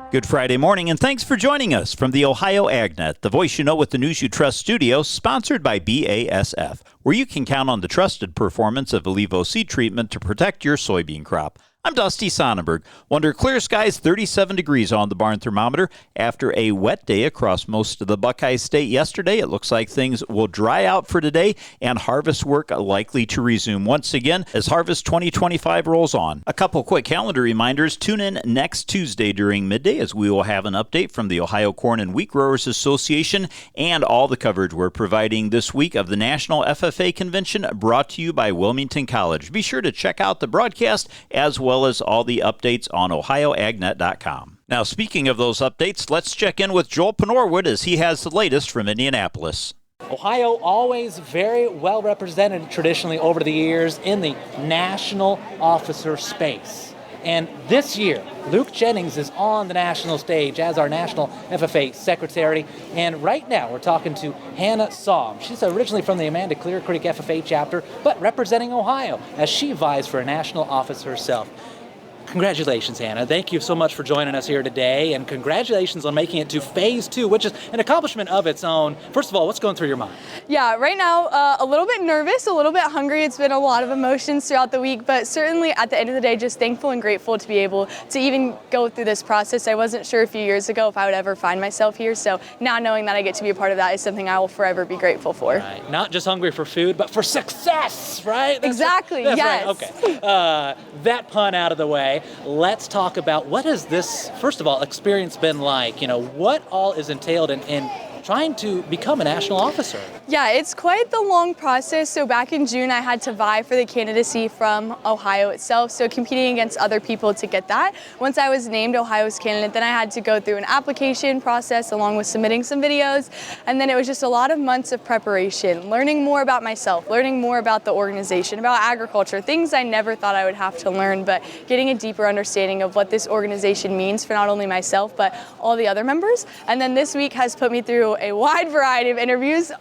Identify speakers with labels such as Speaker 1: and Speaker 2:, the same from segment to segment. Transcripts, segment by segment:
Speaker 1: Good Friday morning, and thanks for joining us from the Ohio AgNet, the voice you know with the news you trust studio, sponsored by BASF, where you can count on the trusted performance of Alivo seed treatment to protect your soybean crop. I'm Dusty Sonnenberg. Under clear skies, 37 degrees on the barn thermometer. After a wet day across most of the Buckeye State yesterday, it looks like things will dry out for today and harvest work likely to resume once again as Harvest 2025 rolls on. A couple quick calendar reminders. Tune in next Tuesday during midday as we will have an update from the Ohio Corn and Wheat Growers Association and all the coverage we're providing this week of the National FFA Convention brought to you by Wilmington College. Be sure to check out the broadcast as well as all the updates on ohioagnet.com. Now, speaking of those updates, let's check in with Joel Panorwood as he has the latest from Indianapolis.
Speaker 2: Ohio always very well represented traditionally over the years in the national officer space. And this year, Luke Jennings is on the national stage as our national FFA secretary. And right now, we're talking to Hannah Saum. She's originally from the Amanda Clear Creek FFA chapter, but representing Ohio as she vies for a national office herself. Congratulations, Hannah. Thank you so much for joining us here today, and congratulations on making it to Phase 2, which is an accomplishment of its own. First of all, what's going through your mind?
Speaker 3: Yeah, right now, a little bit nervous, a little bit hungry. It's been a lot of emotions throughout the week, but certainly at the end of the day, just thankful and grateful to be able to even go through this process. I wasn't sure a few years ago if I would ever find myself here, so now knowing that I get to be a part of that is something I will forever be grateful for.
Speaker 2: Right. Not just hungry for food, but for success, right?
Speaker 3: Exactly, yes.
Speaker 2: Right. Okay. That pun out of the way, let's talk about what has this, first of all, experience been like? You know, what all is entailed in trying to become a national officer?
Speaker 3: Yeah, it's quite the long process. So back in June, I had to vie for the candidacy from Ohio itself, so competing against other people to get that. Once I was named Ohio's candidate, then I had to go through an application process along with submitting some videos, and then it was just a lot of months of preparation, learning more about myself, learning more about the organization, about agriculture, things I never thought I would have to learn, but getting a deeper understanding of what this organization means for not only myself, but all the other members. And then this week has put me through a wide variety of interviews,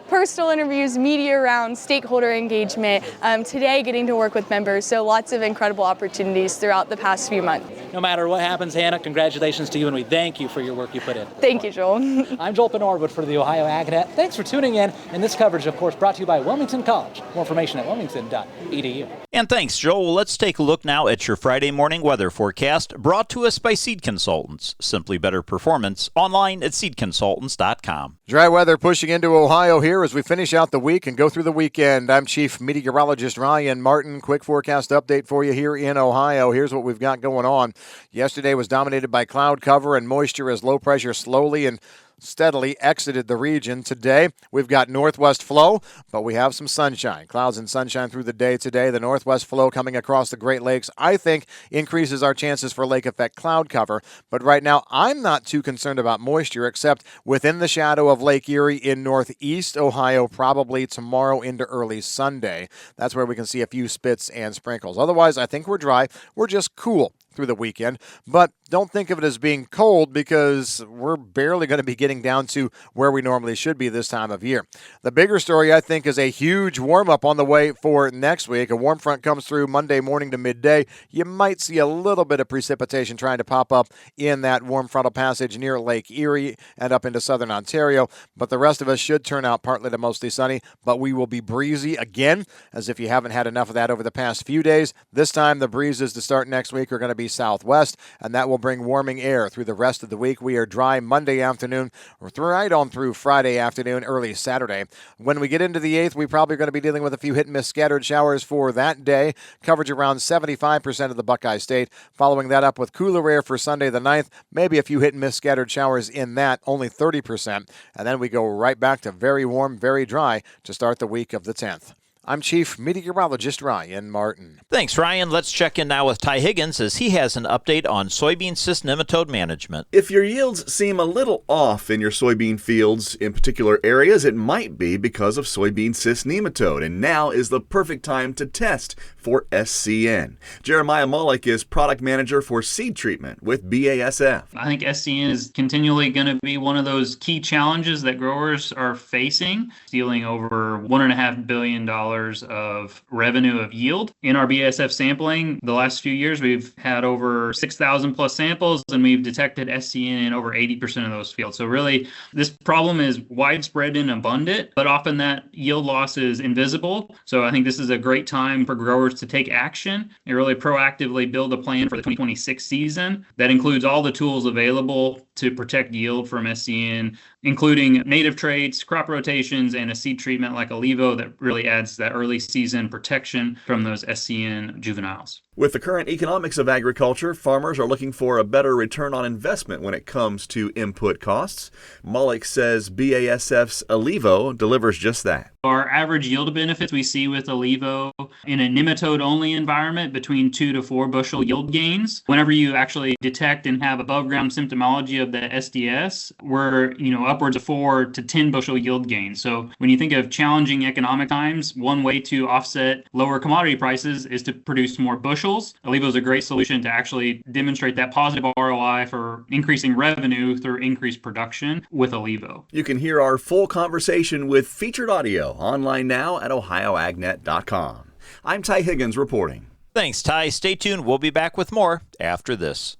Speaker 3: personal interviews, media rounds, stakeholder engagement, today getting to work with members, so lots of incredible opportunities throughout the past few months.
Speaker 2: No matter what happens, Hannah, congratulations to you, and we thank you for your work you put in.
Speaker 3: Thank you, Joel.
Speaker 2: I'm Joel Panorwood for the Ohio AgNet. Thanks for tuning in, and this coverage, of course, brought to you by Wilmington College. More information at wilmington.edu.
Speaker 1: And thanks, Joel. Well, let's take a look now at your Friday morning weather forecast, brought to us by Seed Consultants. Simply better performance, online at seedconsultants.com.
Speaker 4: Dry weather pushing into Ohio here as we finish out the week and go through the weekend. I'm Chief Meteorologist Ryan Martin. Quick forecast update for you here in Ohio. Here's what we've got going on. Yesterday was dominated by cloud cover and moisture as low pressure slowly and steadily exited the region. Today, we've got northwest flow, but we have some sunshine. Clouds and sunshine through the day today. The northwest flow coming across the Great Lakes, I think, increases our chances for lake effect cloud cover. But right now, I'm not too concerned about moisture, except within the shadow of Lake Erie in northeast Ohio, probably tomorrow into early Sunday. That's where we can see a few spits and sprinkles. Otherwise, I think we're dry. We're just cool through the weekend, but don't think of it as being cold because we're barely going to be getting down to where we normally should be this time of year. The bigger story, I think, is a huge warm-up on the way for next week. A warm front comes through Monday morning to midday. You might see a little bit of precipitation trying to pop up in that warm frontal passage near Lake Erie and up into southern Ontario, but the rest of us should turn out partly to mostly sunny, but we will be breezy again, as if you haven't had enough of that over the past few days. This time, the breezes to start next week are going to be southwest, and that will bring warming air through the rest of the week. We are dry Monday afternoon, right on through Friday afternoon, early Saturday. When we get into the 8th, we're probably going to be dealing with a few hit-and-miss scattered showers for that day. Coverage around 75% of the Buckeye State. Following that up with cooler air for Sunday the 9th, maybe a few hit-and-miss scattered showers in that, only 30%. And then we go right back to very warm, very dry to start the week of the 10th. I'm Chief Meteorologist Ryan Martin.
Speaker 1: Thanks, Ryan. Let's check in now with Ty Higgins as he has an update on soybean cyst nematode management.
Speaker 5: If your yields seem a little off in your soybean fields in particular areas, it might be because of soybean cyst nematode, and now is the perfect time to test for SCN. Jeremiah Mullick is product manager for seed treatment with BASF.
Speaker 6: I think SCN is continually going to be one of those key challenges that growers are facing, dealing over $1.5 billion of revenue of yield. In our BASF sampling, the last few years, we've had over 6,000 plus samples, and we've detected SCN in over 80% of those fields. So really, this problem is widespread and abundant, but often that yield loss is invisible. So I think this is a great time for growers to take action and really proactively build a plan for the 2026 season that includes all the tools available to protect yield from SCN, including native traits, crop rotations, and a seed treatment like Alivo that really adds that early season protection from those SCN juveniles.
Speaker 5: With the current economics of agriculture, farmers are looking for a better return on investment when it comes to input costs. Mullock says BASF's Alivo delivers just that.
Speaker 6: Our average yield benefits we see with Alivo in a nematode-only environment between 2 to 4 bushel yield gains. Whenever you actually detect and have above-ground symptomology of the SDS, we're upwards of 4 to 10 bushel yield gains. So when you think of challenging economic times, one way to offset lower commodity prices is to produce more bushels. Alivo is a great solution to actually demonstrate that positive ROI for increasing revenue through increased production with Alivo.
Speaker 5: You can hear our full conversation with featured audio online now at ohioagnet.com. I'm Ty Higgins reporting.
Speaker 1: Thanks, Ty. Stay tuned. We'll be back with more after this.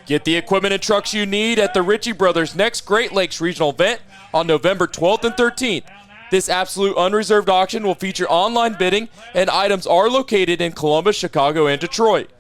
Speaker 7: Get the equipment and trucks you need at the Ritchie Brothers' next Great Lakes Regional event on November 12th and 13th. This absolute unreserved auction will feature online bidding, and items are located in Columbus, Chicago, and Detroit.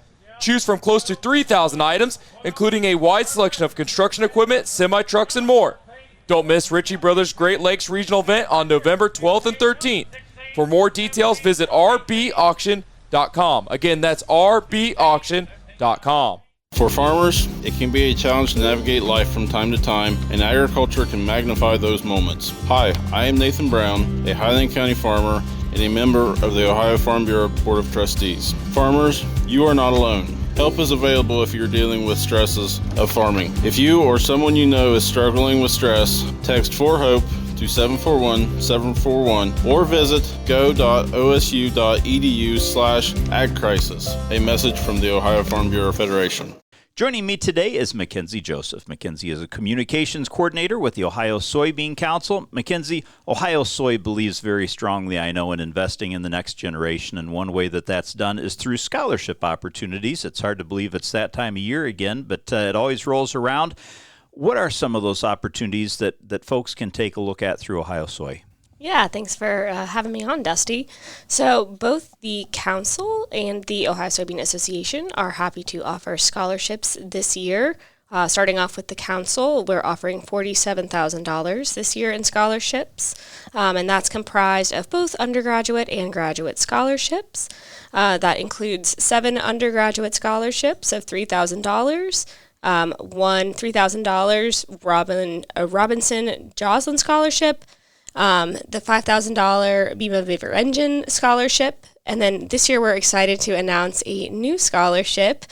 Speaker 7: Choose from close to 3,000 items, including a wide selection of construction equipment, semi-trucks, and more. Don't miss Ritchie Brothers' Great Lakes Regional event on November 12th and 13th. For more details, visit rbauction.com. Again, that's rbauction.com.
Speaker 8: For farmers, it can be a challenge to navigate life from time to time, and agriculture can magnify those moments. Hi, I am Nathan Brown, a Highland County farmer and a member of the Ohio Farm Bureau Board of Trustees. Farmers, you are not alone. Help is available if you're dealing with stresses of farming. If you or someone you know is struggling with stress, text 4HOPE to 741-741 or visit go.osu.edu/agcrisis. A message from the Ohio Farm Bureau Federation.
Speaker 1: Joining me today is Mackenzie Joseph. Mackenzie is a communications coordinator with the Ohio Soybean Council. Mackenzie, Ohio Soy believes very strongly, I know, in investing in the next generation, and one way that that's done is through scholarship opportunities. It's hard to believe it's that time of year again, but it always rolls around. What are some of those opportunities that folks can take a look at through Ohio Soy?
Speaker 9: Yeah, thanks for having me on, Dusty. So both the Council and the Ohio Soybean Association are happy to offer scholarships this year. Starting off with the Council, we're offering $47,000 this year in scholarships, and that's comprised of both undergraduate and graduate scholarships. That includes 7 undergraduate scholarships of $3,000, one $3,000 Robinson Joslin Scholarship, the $5,000 Bema Vapor Engine Scholarship, and then this year we're excited to announce a new scholarship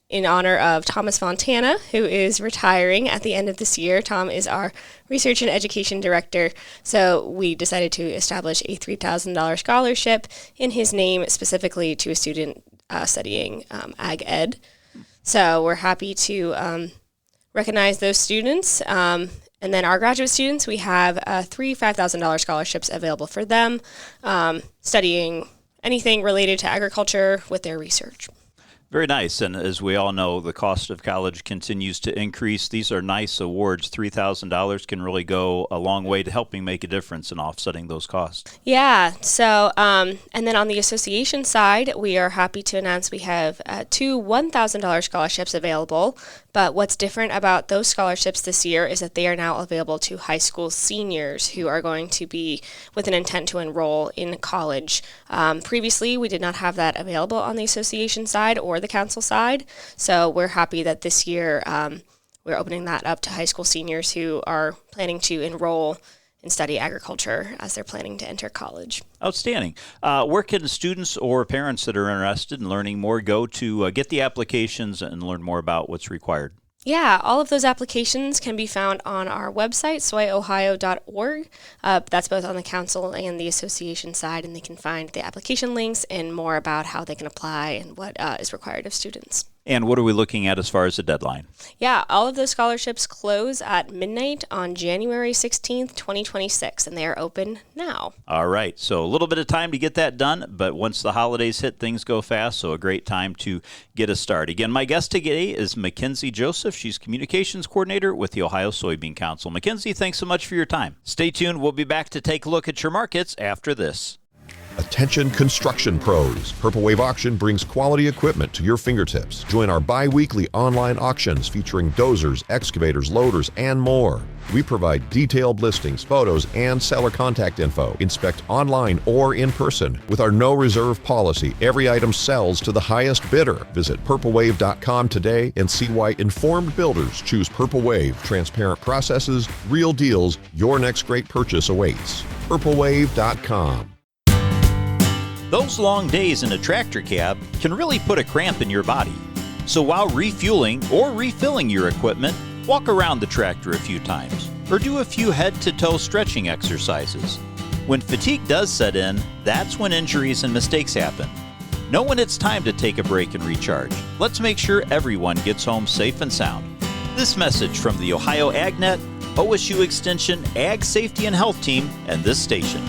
Speaker 9: in honor of Thomas Fontana, who is retiring at the end of this year. Tom is our Research and Education Director, so we decided to establish a $3,000 scholarship in his name specifically to a student studying Ag Ed. So we're happy to recognize those students. And then our graduate students, we have 3 $5,000 scholarships available for them, studying anything related to agriculture with their research.
Speaker 1: Very nice. And as we all know, the cost of college continues to increase. These are nice awards. $3,000 can really go a long way to helping make a difference in offsetting those costs.
Speaker 9: Yeah. So, and then on the association side, we are happy to announce we have 2 $1,000 scholarships available. But what's different about those scholarships this year is that they are now available to high school seniors who are going to be with an intent to enroll in college. Previously, we did not have that available on the association side or the council side. So we're happy that this year we're opening that up to high school seniors who are planning to enroll and study agriculture as they're planning to enter college.
Speaker 1: Outstanding. Where can students or parents that are interested in learning more go to get the applications and learn more about what's required?
Speaker 9: Yeah, all of those applications can be found on our website, soyohio.org. That's both on the council and the association side, and they can find the application links and more about how they can apply and what is required of students.
Speaker 1: And what are we looking at as far as the deadline?
Speaker 9: Yeah, all of those scholarships close at midnight on January 16th, 2026, and they are open now.
Speaker 1: All right, so a little bit of time to get that done, but once the holidays hit, things go fast, so a great time to get a start. Again, my guest today is Mackenzie Joseph. She's Communications Coordinator with the Ohio Soybean Council. Mackenzie, thanks so much for your time. Stay tuned. We'll be back to take a look at your markets after this.
Speaker 10: Attention construction pros. Purple Wave Auction brings quality equipment to your fingertips. Join our bi-weekly online auctions featuring dozers, excavators, loaders, and more. We provide detailed listings, photos, and seller contact info. Inspect online or in person. With our no reserve policy, every item sells to the highest bidder. Visit purplewave.com today and see why informed builders choose Purple Wave. Transparent processes, real deals, your next great purchase awaits. purplewave.com.
Speaker 1: Those long days in a tractor cab can really put a cramp in your body. So while refueling or refilling your equipment, walk around the tractor a few times or do a few head-to-toe stretching exercises. When fatigue does set in, that's when injuries and mistakes happen. Know when it's time to take a break and recharge. Let's make sure everyone gets home safe and sound. This message from the Ohio AgNet, OSU Extension, Ag Safety and Health Team, and this station.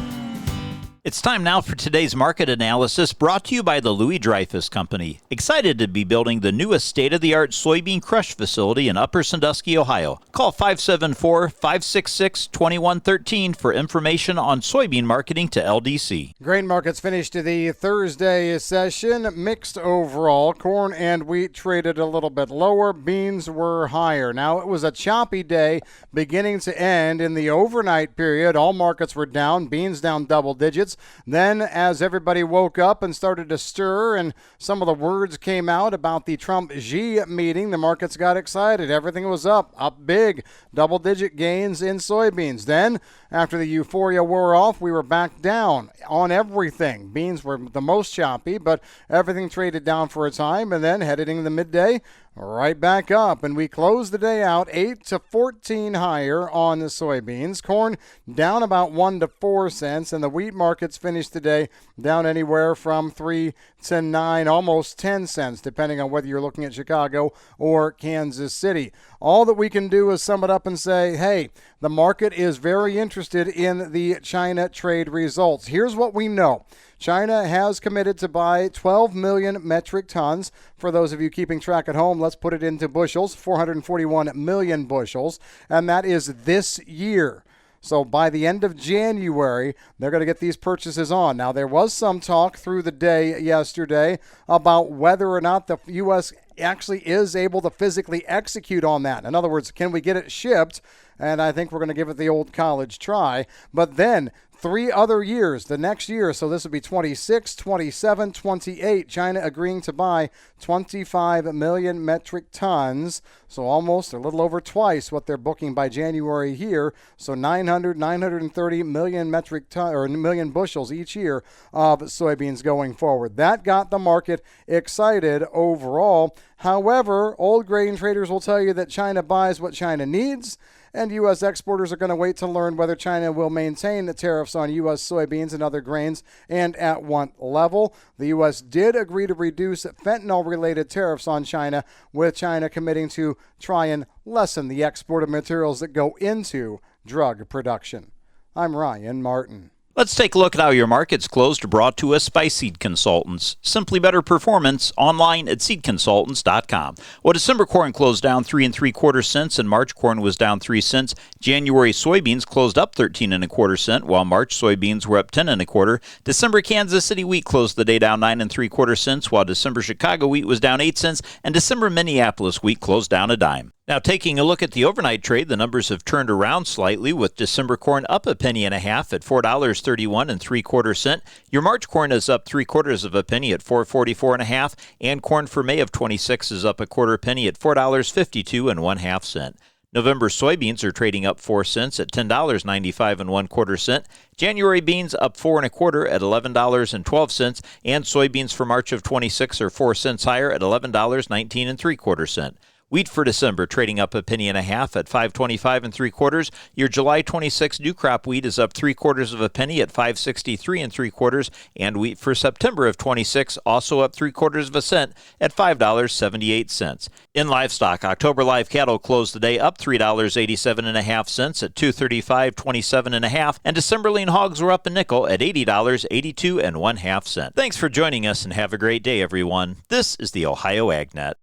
Speaker 1: It's time now for today's market analysis, brought to you by the Louis Dreyfus Company. Excited to be building the newest state-of-the-art soybean crush facility in Upper Sandusky, Ohio. Call 574-566-2113 for information on soybean marketing to LDC.
Speaker 4: Grain markets finished the Thursday session mixed overall. Corn and wheat traded a little bit lower. Beans were higher. Now, it was a choppy day beginning to end. In the overnight period, all markets were down. Beans down double digits. Then, as everybody woke up and started to stir and some of the words came out about the Trump-Xi meeting, the markets got excited. Everything was up big, double-digit gains in soybeans. Then, after the euphoria wore off, we were back down on everything. Beans were the most choppy, but everything traded down for a time, and then heading the midday, right back up, and we closed the day out 8 to 14 higher on the soybeans. Corn down about 1 to 4 cents, and the wheat markets finished the day down anywhere from 3 to 9, almost 10 cents, depending on whether you're looking at Chicago or Kansas City. All that we can do is sum it up and say, hey, the market is very interested in the China trade results. Here's what we know. China has committed to buy 12 million metric tons. For those of you keeping track at home, let's put it into bushels, 441 million bushels, and that is this year. So by the end of January, they're going to get these purchases on. Now, there was some talk through the day yesterday about whether or not the U.S. actually is able to physically execute on that. In other words, can we get it shipped? And I think we're going to give it the old college try. But then 3 other years, the next year, so this would be 26, 27, 28, China agreeing to buy 25 million metric tons, so almost a little over twice what they're booking by January here, so 930 million metric ton or million bushels each year of soybeans going forward. That got the market excited overall. However, old grain traders will tell you that China buys what China needs, and U.S. exporters are going to wait to learn whether China will maintain the tariffs on U.S. soybeans and other grains and at what level. The U.S. did agree to reduce fentanyl-related tariffs on China, with China committing to try and lessen the export of materials that go into drug production. I'm Ryan Martin.
Speaker 1: Let's take a look at how your markets closed, brought to us by Seed Consultants. Simply better performance online at seedconsultants.com. Well, December corn closed down 3 3/4 cents, and March corn was down 3 cents. January soybeans closed up 13 1/4 cents, while March soybeans were up 10 1/4. December Kansas City wheat closed the day down 9 3/4 cents, while December Chicago wheat was down 8 cents, and December Minneapolis wheat closed down a dime. Now, taking a look at the overnight trade, the numbers have turned around slightly, with December corn up 1.5 pennies at $4.31 3/4 cents. Your March corn is up 3/4 penny at $4.44 1/2, and corn for May of 26 is up 1/4 penny at $4.52 1/2 cents. November soybeans are trading up 4 cents at $10.95 1/4 cents. January beans up 4 1/4 at $11.12, and soybeans for March of 26 are 4 cents higher at $11.19 3/4 cents. Wheat for December trading up 1.5 pennies at 5.25 3/4. Your July 26 new crop wheat is up 3/4 penny at 5.63 3/4, and wheat for September of 26 also up 3/4 cent at $5.78. In livestock, October live cattle closed the day up $3.87 at 235.27 and December lean hogs were up a nickel at $80.82 1/2 cents. Thanks for joining us and have a great day, everyone. This is the Ohio AgNet.